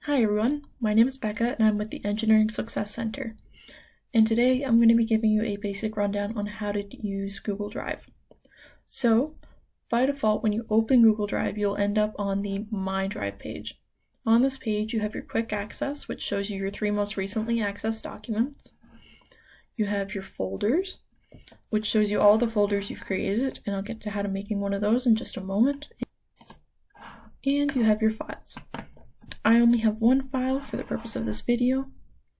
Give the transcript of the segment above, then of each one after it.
Hi everyone, my name is Becca and I'm with the Engineering Success Center. And today I'm going to be giving you a basic rundown on how to use Google Drive. So, by default, when you open Google Drive, you'll end up on the My Drive page. On this page, you have your quick access, which shows you your 3 most recently accessed documents. You have your folders, which shows you all the folders you've created, and I'll get to how to making one of those in just a moment. And you have your files. I only have one file for the purpose of this video,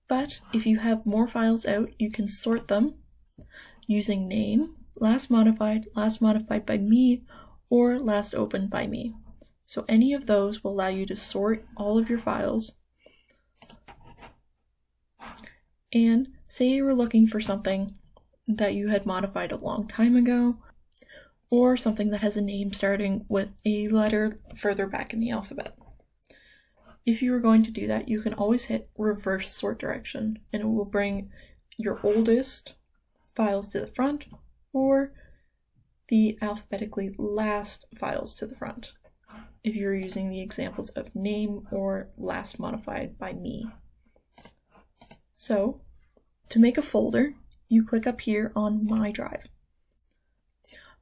but if you have more files out, you can sort them using name, last modified by me, or last opened by me. So any of those will allow you to sort all of your files. And say you were looking for something that you had modified a long time ago, or something that has a name starting with a letter further back in the alphabet. If you are going to do that, you can always hit reverse sort direction, and it will bring your oldest files to the front or the alphabetically last files to the front, if you're using the examples of name or last modified by me. So, to make a folder, you click up here on My Drive.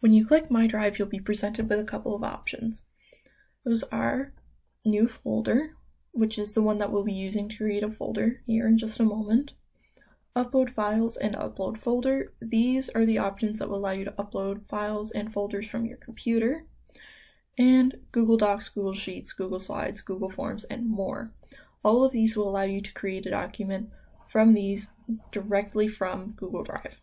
When you click My Drive, you'll be presented with a couple of options. Those are New Folder, which is the one that we'll be using to create a folder here in just a moment. Upload files and upload folder. These are the options that will allow you to upload files and folders from your computer. And Google Docs, Google Sheets, Google Slides, Google Forms, and more. All of these will allow you to create a document from these directly from Google Drive.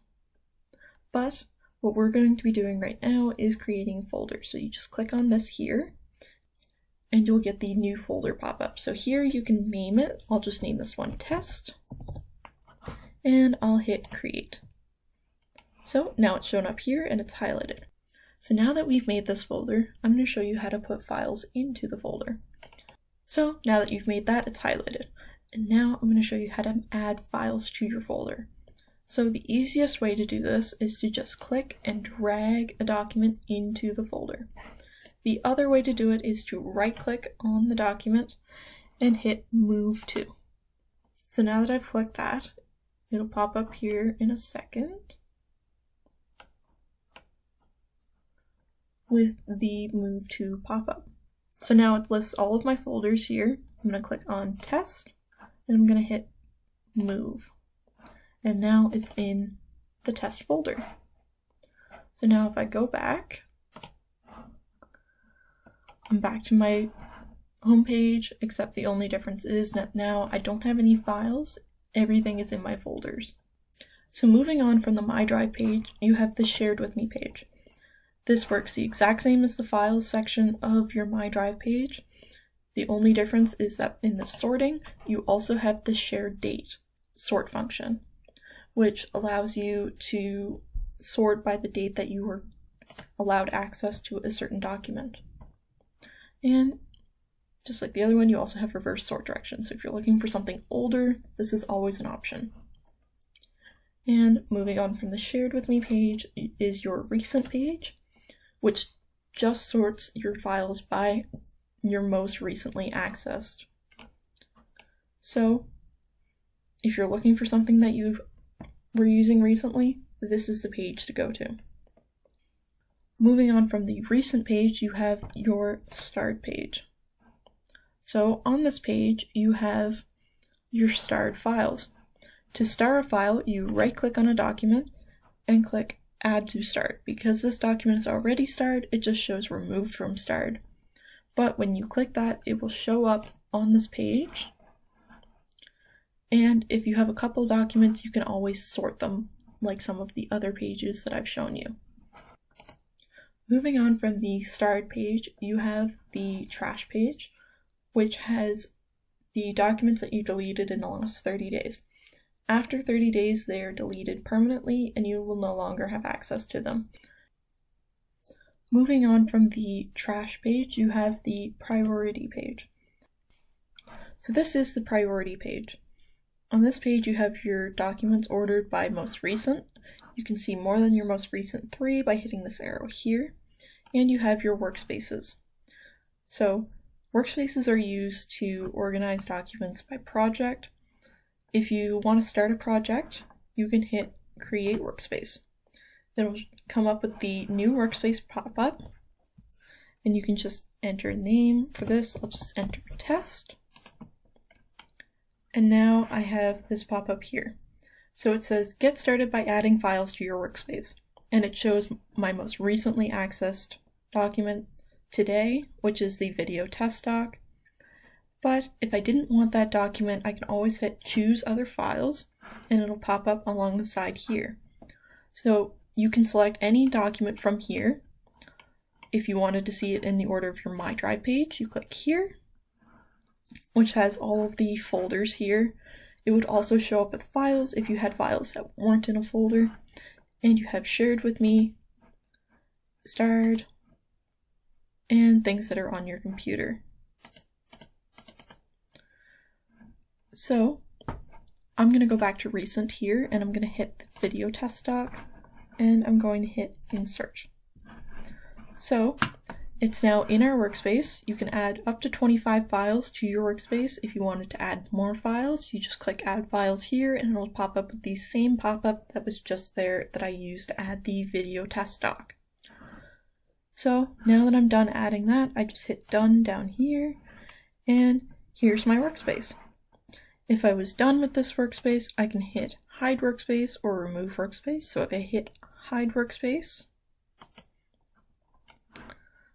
But what we're going to be doing right now is creating folders. So you just click on this here, and you'll get the new folder pop up. So here you can name it. I'll just name this one Test, and I'll hit Create. So now it's shown up here and it's highlighted. So now that we've made this folder, I'm going to show you how to put files into the folder. So now that you've made that, it's highlighted. And now I'm going to show you how to add files to your folder. So the easiest way to do this is to just click and drag a document into the folder. The other way to do it is to right-click on the document and hit Move To. So now that I've clicked that, it'll pop up here in a second with the Move To pop-up. So now it lists all of my folders here. I'm going to click on Test, and I'm going to hit Move. And now it's in the test folder. So now if I go back, I'm back to my home page, except the only difference is that now I don't have any files. Everything is in my folders. So moving on from the My Drive page, you have the Shared With Me page. This works the exact same as the Files section of your My Drive page. The only difference is that in the sorting, you also have the Shared Date sort function, which allows you to sort by the date that you were allowed access to a certain document. And just like the other one, you also have reverse sort direction. So if you're looking for something older, this is always an option. And moving on from the Shared With Me page is your Recent page, which just sorts your files by your most recently accessed. So if you're looking for something that you were using recently, this is the page to go to. Moving on from the Recent page, you have your Starred page. So on this page, you have your starred files. To star a file, you right-click on a document and click Add to Starred. Because this document is already starred, it just shows Removed from Starred. But when you click that, it will show up on this page. And if you have a couple documents, you can always sort them, like some of the other pages that I've shown you. Moving on from the Starred page, you have the Trash page, which has the documents that you deleted in the last 30 days. After 30 days, they are deleted permanently and you will no longer have access to them. Moving on from the Trash page, you have the Priority page. So this is the Priority page. On this page, you have your documents ordered by most recent. You can see more than your most recent 3 by hitting this arrow here. And you have your workspaces. So Workspaces are used to organize documents by project. If you want to start a project, you can hit Create Workspace. It'll come up with the new workspace pop-up, and you can just enter a name. For this, I'll just enter test. And now I have this pop-up here. So it says, get started by adding files to your workspace. And it shows my most recently accessed document today, which is the video test doc. But if I didn't want that document, I can always hit choose other files, and it'll pop up along the side here. So you can select any document from here. If you wanted to see it in the order of your My Drive page, you click here, which has all of the folders here. It would also show up with files if you had files that weren't in a folder. And you have shared with me, starred, and things that are on your computer. So I'm going to go back to recent here, and I'm going to hit the video test doc, and I'm going to hit insert. So it's now in our workspace. You can add up to 25 files to your workspace. If you wanted to add more files, you just click add files here, and it'll pop up with the same pop-up that was just there that I used to add the video test doc. So now that I'm done adding that, I just hit done down here, and here's my workspace. If I was done with this workspace, I can hit hide workspace or remove workspace. So if I hit hide workspace,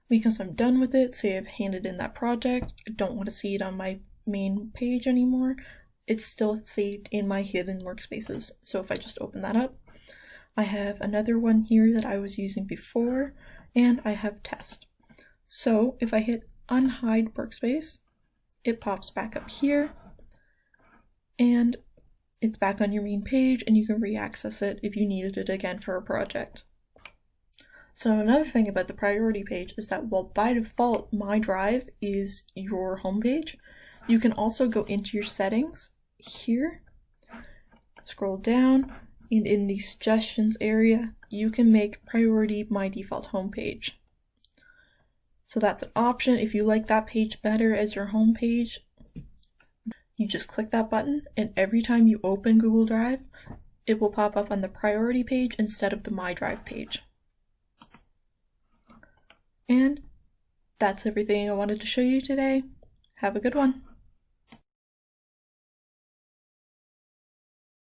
because I'm done with it, say I've handed in that project, I don't want to see it on my main page anymore, it's still saved in my hidden workspaces. So if I just open that up, I have another one here that I was using before, and I have test. So if I hit unhide workspace, it pops back up here, and it's back on your main page, and you can re-access it if you needed it again for a project. So another thing about the priority page is that while by default My Drive is your home page, you can also go into your settings here, scroll down, and in the suggestions area, you can make priority my default home page. So that's an option. If you like that page better as your home page, you just click that button, and every time you open Google Drive, it will pop up on the priority page instead of the My Drive page. And that's everything I wanted to show you today. Have a good one.